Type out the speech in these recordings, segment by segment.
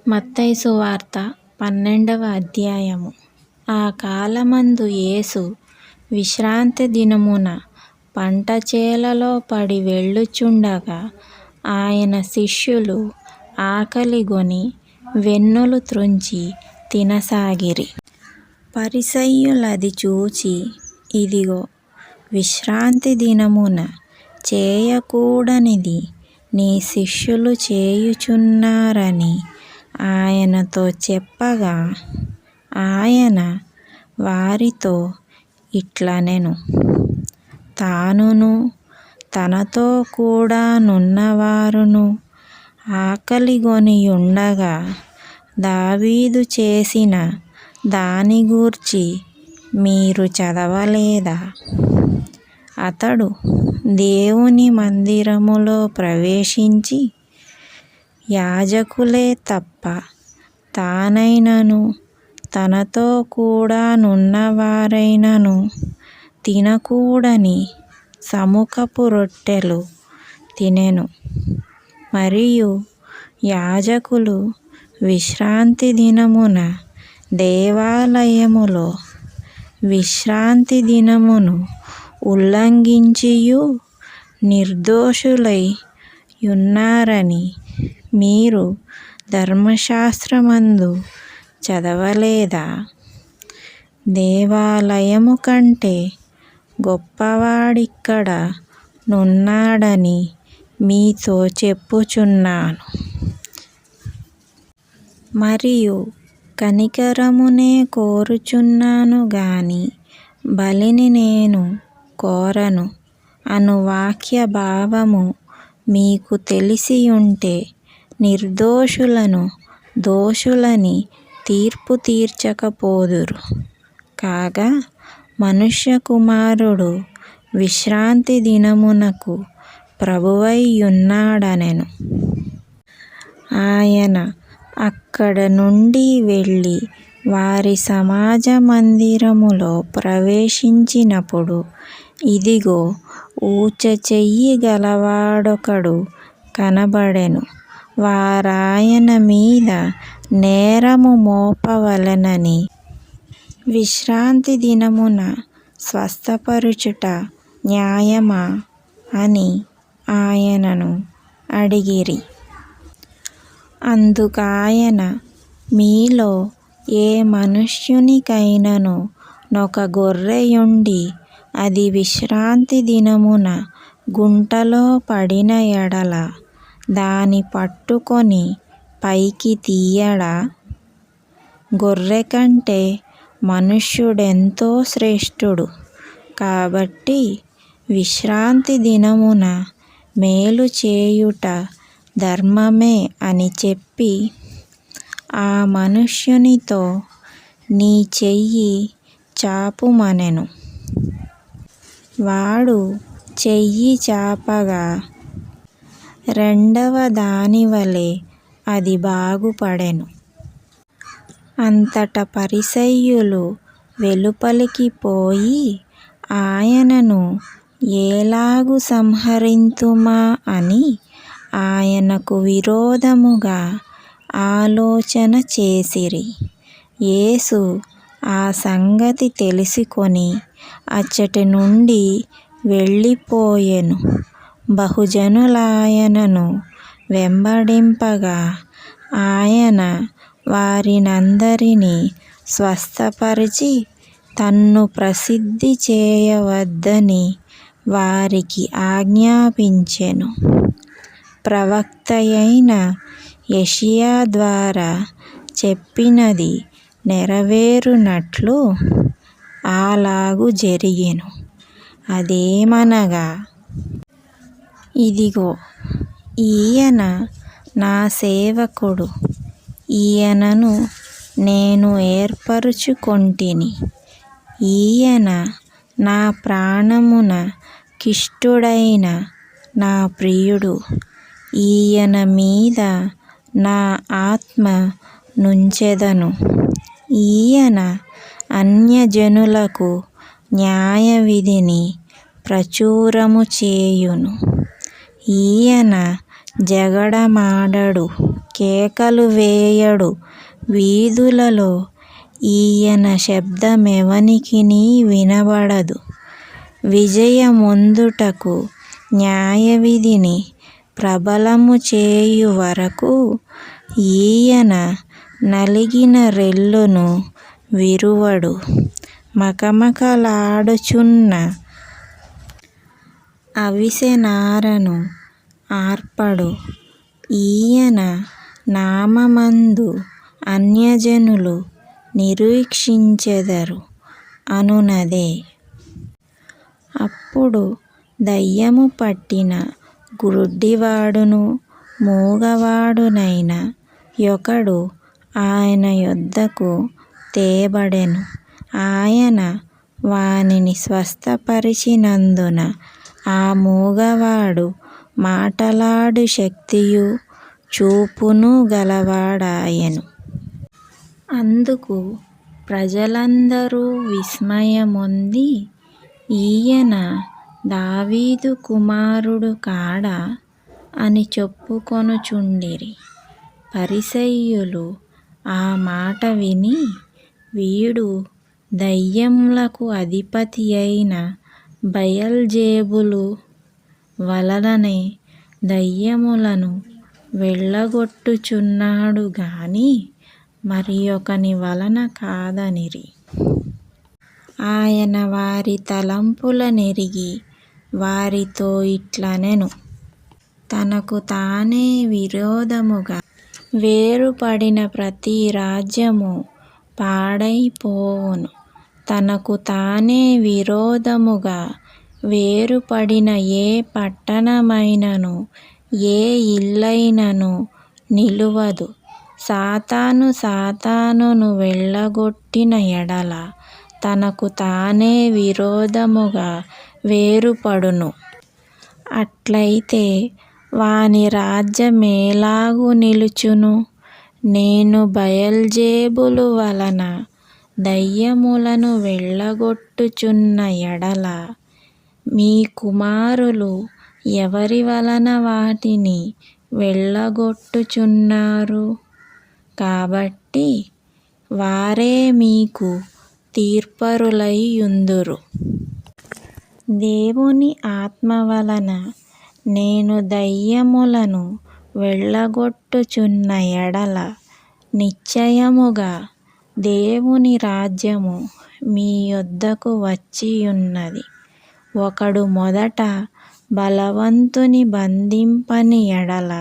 మత్తయి సువార్త 12వ అధ్యాయము. ఆ కాలమందు యేసు విశ్రాంతి దినమున పంట చేలలో పడి వెళ్ళుచుండగా ఆయన శిష్యులు ఆకలిగొని వెన్నులు త్రుంచి తినసాగిరి. పరిసయ్యులది చూచి, ఇదిగో, విశ్రాంతి దినమున చేయకూడనిది నీ శిష్యులు చేయుచున్నారని ఆయనతో చెప్పగా, ఆయన వారితో ఇట్లనెను, తానును తనతో కూడా నున్నవారును ఆకలిగొనియుండగా దావీదు చేసిన దాని గూర్చి మీరు చదవలేదా? అతడు దేవుని మందిరములో ప్రవేశించి యాజకులే తప్ప తానైనను తనతో కూడా నున్నవారైనను తినకూడని సముఖపు రొట్టెలు తినెను. మరియు యాజకులు విశ్రాంతి దినమున దేవాలయములో విశ్రాంతి దినమును ఉల్లంఘించియు నిర్దోషులై యున్నారని మీరు ధర్మశాస్త్రమందు చదవలేదా? దేవాలయము కంటే గొప్పవాడిక్కడ నున్నాడని మీతో చెప్పుచున్నాను. మరియు కనికరమునే కోరుచున్నాను గాని బలిని నేను కోరను అను వాక్య భావము మీకు తెలిసియుంటే నిర్దోషులను దోషులని తీర్పు తీర్చకపోదురు. కాగా మనుష్యకుమారుడు విశ్రాంతి దినమునకు ప్రభువైయున్నాడనెను. ఆయన అక్కడ నుండి వెళ్ళి వారి సమాజ మందిరములో ప్రవేశించినప్పుడు, ఇదిగో, ఊచ చెయ్యి గలవాడొకడు కనబడెను. వారాయన మీద నేరము మోపవలెనని, విశ్రాంతి దినమున స్వస్థపరచుట న్యాయమా అని ఆయనను అడిగిరి. అందుకాయన, మీలో ఏ మనుష్యునికైనను నొక గొర్రెయుండి అది విశ్రాంతి దినమున గుంటలో పడిన ఎడల దాని పట్టుకొని పైకి తీయడా? గొర్రె కంటే మనుష్యుడెంతో శ్రేష్ఠుడు. కాబట్టి విశ్రాంతి దినమున మేలు చేయుట ధర్మమే అని చెప్పి ఆ మనుష్యునితో, నీ చెయ్యి చాపుమనెను. వాడు చెయ్యి చాపగా రెండవ దానివలె అది బాగుపడెను. అంతట పరిసయ్యులు వెలుపలికి పోయి ఆయనను ఏలాగు సంహరింతుమా అని ఆయనకు విరోధముగా ఆలోచన చేసిరి. యేసు ఆ సంగతి తెలిసికొని అచ్చటి నుండి వెళ్ళిపోయెను. బహుజనులాయనను వెంబడింపగా ఆయన వారినందరినీ స్వస్థపరచి తన్ను ప్రసిద్ధి చేయవద్దని వారికి ఆజ్ఞాపించెను. ప్రవక్తయైన యెషయా ద్వారా చెప్పినది నెరవేరునట్లు అలాగు జరిగెను. అదేమనగా, ఇదిగో, ఈయన నా సేవకుడు, ఈయనను నేను ఏర్పరచుకొంటిని. ఈయన నా ప్రాణమున కిష్టుడైన నా ప్రియుడు. ఈయన మీద నా ఆత్మ నుంచెదను. ఈయన అన్యజనులకు న్యాయవిధిని ప్రచురము చేయును. ఈయన జగడమాడడు, కేకలు వేయడు వీధులలో, ఈయన శబ్దమెవనికిని వినబడదు. విజయమొందుటకు న్యాయవిధిని ప్రబలము చేయు వరకు, ఈయన నలిగిన రెల్లును విరువడు. మకమకలాడుచున్న అవిసెనారను ఆర్పడు. ఈయన నామమందు అన్యజనులు నిరీక్షించెదరు అనునదే. అప్పుడు దయ్యము పట్టిన గ్రుడ్డివాడును మూగవాడునైన యొకడు ఆయన యొద్దకు తేబడెను. ఆయన వానిని స్వస్థపరిచినందున ఆ మూగవాడు మాటలాడు శక్తియు చూపును గలవాడాయెను. అందుకు ప్రజలందరూ విస్మయమొంది, ఈయన దావీదు కుమారుడు కాడా అని చెప్పుకొనుచుండిరి. పరిసయ్యులు ఆ మాట విని, వీడు దయ్యములకు అధిపతియైన బయల్జెబూలు వలననే దయ్యములను వెళ్ళగొట్టుచున్నాడు గాని మరియొకని వలన కాదనిరి. ఆయన వారి తలంపులనెరిగి వారితో ఇట్లనెను, తనకు తానే విరోధముగా వేరుపడిన ప్రతి రాజ్యము పాడైపోవును. తనకు తానే విరోధముగా వేరుపడిన ఏ పట్టణమైనను ఏ ఇల్లైనను నిలువదు. సాతాను సాతానును వెళ్ళగొట్టిన ఎడల తనకు తానే విరోధముగా వేరుపడును. అట్లయితే వాని రాజ్యమేలాగు నిలుచును? నేను బయల్జెబూలు వలన దయ్యములను వెళ్ళగొట్టుచున్న ఎడల మీ కుమారులు ఎవరి వలన వాటిని వెళ్ళగొట్టుచున్నారు? కాబట్టి వారే మీకు తీర్పరులై యుందురు. దేవుని ఆత్మ వలన నేను దయ్యములను వెళ్ళగొట్టుచున్న ఎడల నిశ్చయముగా దేవుని రాజ్యము మీ యొద్దకు వచ్చియున్నది. ఒకడు మొదట బలవంతుని బంధింపని ఎడల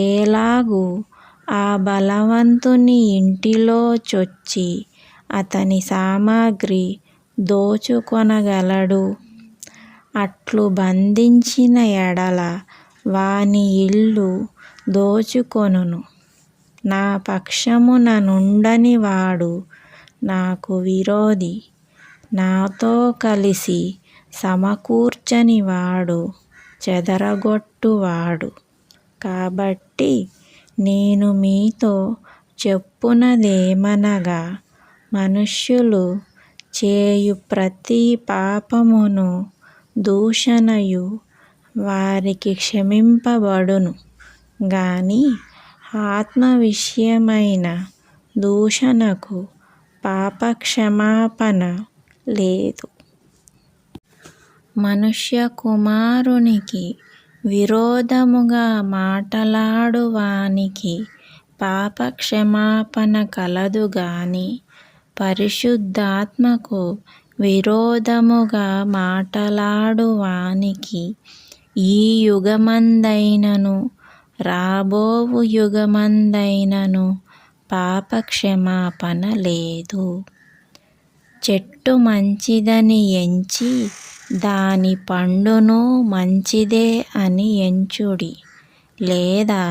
ఏలాగు ఆ బలవంతుని ఇంటిలో చొచ్చి అతని సామగ్రి దోచుకొనగలడు? అట్లు బంధించిన ఎడల వాని ఇల్లు దోచుకొనును. నా పక్షమున నుండని వాడు నాకు విరోధి, నాతో కలిసి సమకూర్చని వాడు చెదరగొట్టువాడు. కాబట్టి నేను మీతో చెప్పునదేమనగా, మనుష్యులు చేయు ప్రతి పాపమును దూషణయు వారికి క్షమింపబడును గాని ఆత్మ విషయమైన దూషణకు పాపక్షమాపణ లేదు. మనుష్య కుమారునికి విరోధముగా మాటలాడు వానికి పాపక్షమాపణ కలదు గాని పరిశుద్ధాత్మకు విరోధముగా మాటలాడు వానికి ఈ యుగమందైనను రాబోవు యుగమందైనను పాపక్షమాపణ లేదు. చెట్టు మంచిదని ఎంచి దాని పండును మంచిదే అని ఎంచుడి, లేదా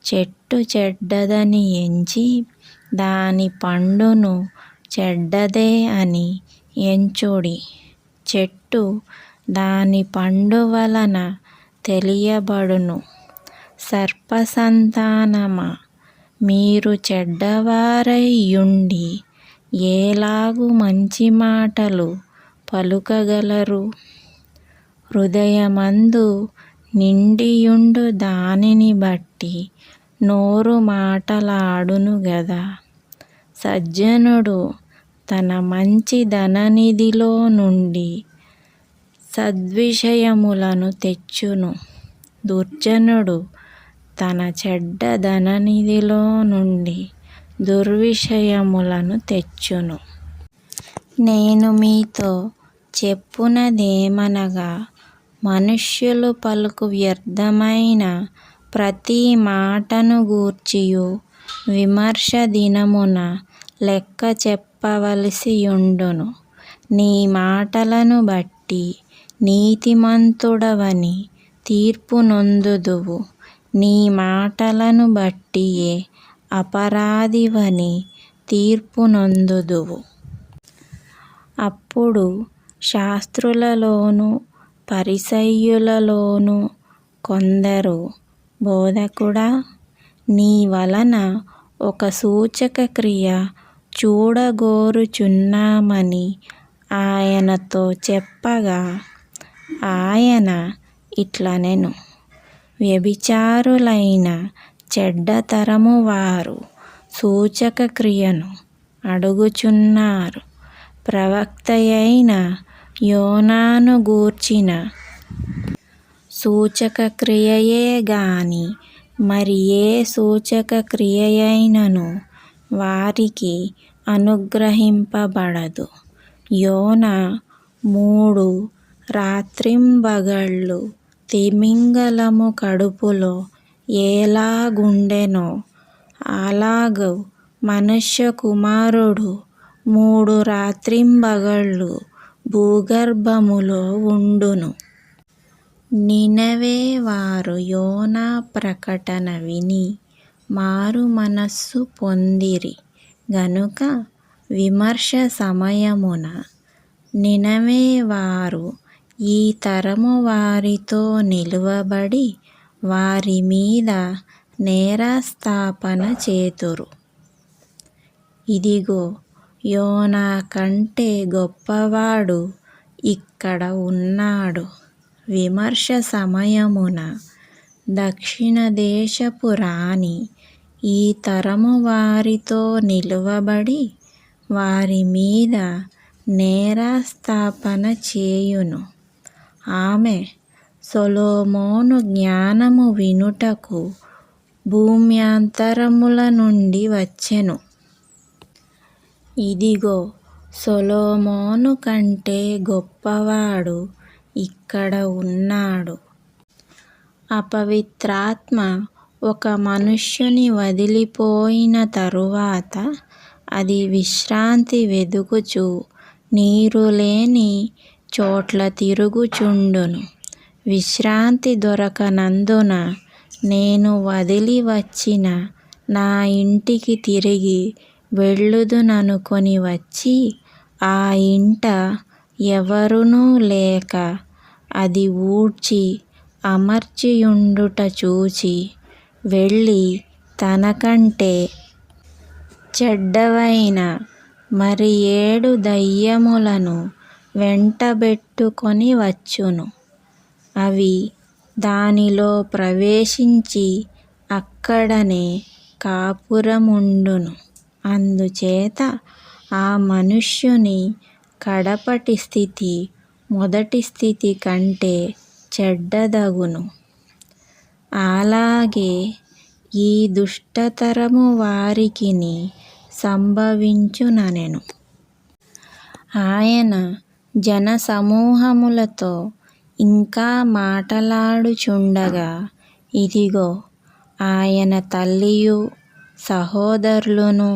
చెట్టు చెడ్డదని ఎంచి దాని పండును చెడ్డదే అని ఎంచుడి. చెట్టు దాని పండు వలన తెలియబడును. సర్పసంతానమా, మీరు చెడ్డవారై యుండి ఏలాగు మంచి మాటలు పలుకగలరు? హృదయమందు నిండియుండు దానిని బట్టి నోరు మాటలాడును గదా. సజ్జనుడు తన మంచి ధననిధిలో నుండి సద్విషయములను తెచ్చును. దుర్జనుడు తన చెడ్డ ధననిధిలో నుండి దుర్విషయములను తెచ్చును. నేను మీతో చెప్పునదేమనగా, మనుష్యులు పలుకు వ్యర్థమైన ప్రతి మాటను గూర్చియు విమర్శ దినమున లెక్క చెప్పవలసియుండును. నీ మాటలను బట్టి నీతిమంతుడవని తీర్పు నొందుదువు, నీ మాటలను బట్టియే అపరాధివని తీర్పు నొందుదువు. అప్పుడు శాస్త్రులలోను పరిసయ్యులలోను కొందరు, బోధకుడా, నీ వలన ఒక సూచక క్రియ చూడగోరుచున్నామని ఆయనతో చెప్పగా, ఆయన ఇట్లనెను, వ్యభిచారులైన చెడ్డతరము వారు సూచక క్రియను అడుగుచున్నారు. ప్రవక్తయైన యోనాను గూర్చిన సూచక క్రియయే గాని మరి ఏ సూచక క్రియయైనను వారికి అనుగ్రహింపబడదు. యోనా 3 రాత్రింబగళ్ళు తిమింగలము కడుపులో ఎలాగుండెనో అలాగు మనుష్యకుమారుడు 3 రాత్రింబగళ్ళు భూగర్భములో ఉండును. నినవే వారు యోనా ప్రకటన విని మారు మనస్సు పొందిరి గనుక విమర్శ సమయమున నినవే వారు ఈ తరము వారితో నిలువబడి వారి మీద నేరస్థాపన చేతురు. ఇదిగో, యోనా కంటే గొప్పవాడు ఇక్కడ ఉన్నాడు. విమర్శ సమయమున దక్షిణ దేశపు రాణి ఈ తరము వారితో నిలువబడి వారి మీద నేరస్థాపన చేయును. ఆమె సొలొమోను జ్ఞానము వినుటకు భూమ్యాంతరముల నుండి వచ్చెను. ఇదిగో, సొలొమోను కంటే గొప్పవాడు ఇక్కడ ఉన్నాడు. అపవిత్రాత్మ ఒక మనుష్యుని వదిలిపోయిన తరువాత అది విశ్రాంతి వెదుకుచు నీరులేని చోట్ల తిరుగుచుండును. విశ్రాంతి దొరకనందున నేను వదిలి వచ్చిన నా ఇంటికి తిరిగి వెళ్ళుదుననుకొని వచ్చి ఆ ఇంట ఎవరునూ లేక అది ఊడ్చి అమర్చియుండుట చూచి వెళ్ళి తనకంటే చెడ్డవైన మరి 7 దయ్యములను వెంటబెట్టుకొని వచ్చును. అవి దానిలో ప్రవేశించి అక్కడనే కాపురముండును. అందుచేత ఆ మనుష్యుని కడపటి స్థితి మొదటి స్థితి కంటే చెడ్డదగును. అలాగే ఈ దుష్టతరము వారికిని సంభవించుననెను. ఆయన జనసమూహములతో ఇంకా మాటలాడుచుండగా, ఇదిగో, ఆయన తల్లియు సహోదరులును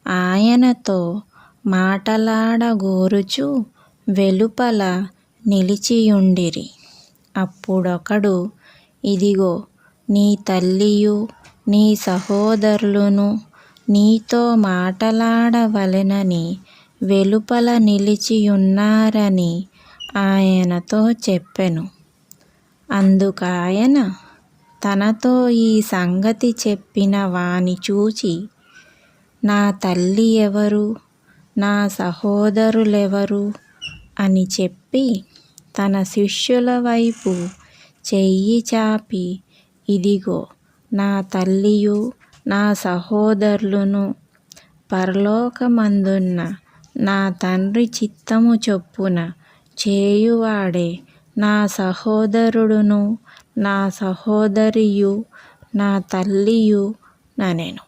ఆయనతో మాటలాడగోరుచు వెలుపల నిలిచియుండిరి. అప్పుడొకడు, ఇదిగో, నీ తల్లియు నీ సహోదరులును నీతో మాటలాడవలెనని వెలుపల నిలిచియున్నారని ఆయనతో చెప్పెను. అందుకాయన తనతో ఈ సంగతి చెప్పిన వాని చూచి, నా తల్లి ఎవరు, నా సహోదరులెవరు అని చెప్పి తన శిష్యుల వైపు చెయ్యి చాపి, ఇదిగో, నా తల్లియు నా సహోదరులును పరలోకమందున్న నా తండ్రి చిత్తము చొప్పున చేయువాడే నా సహోదరుడును నా సహోదరియు నా తల్లియు ననెను.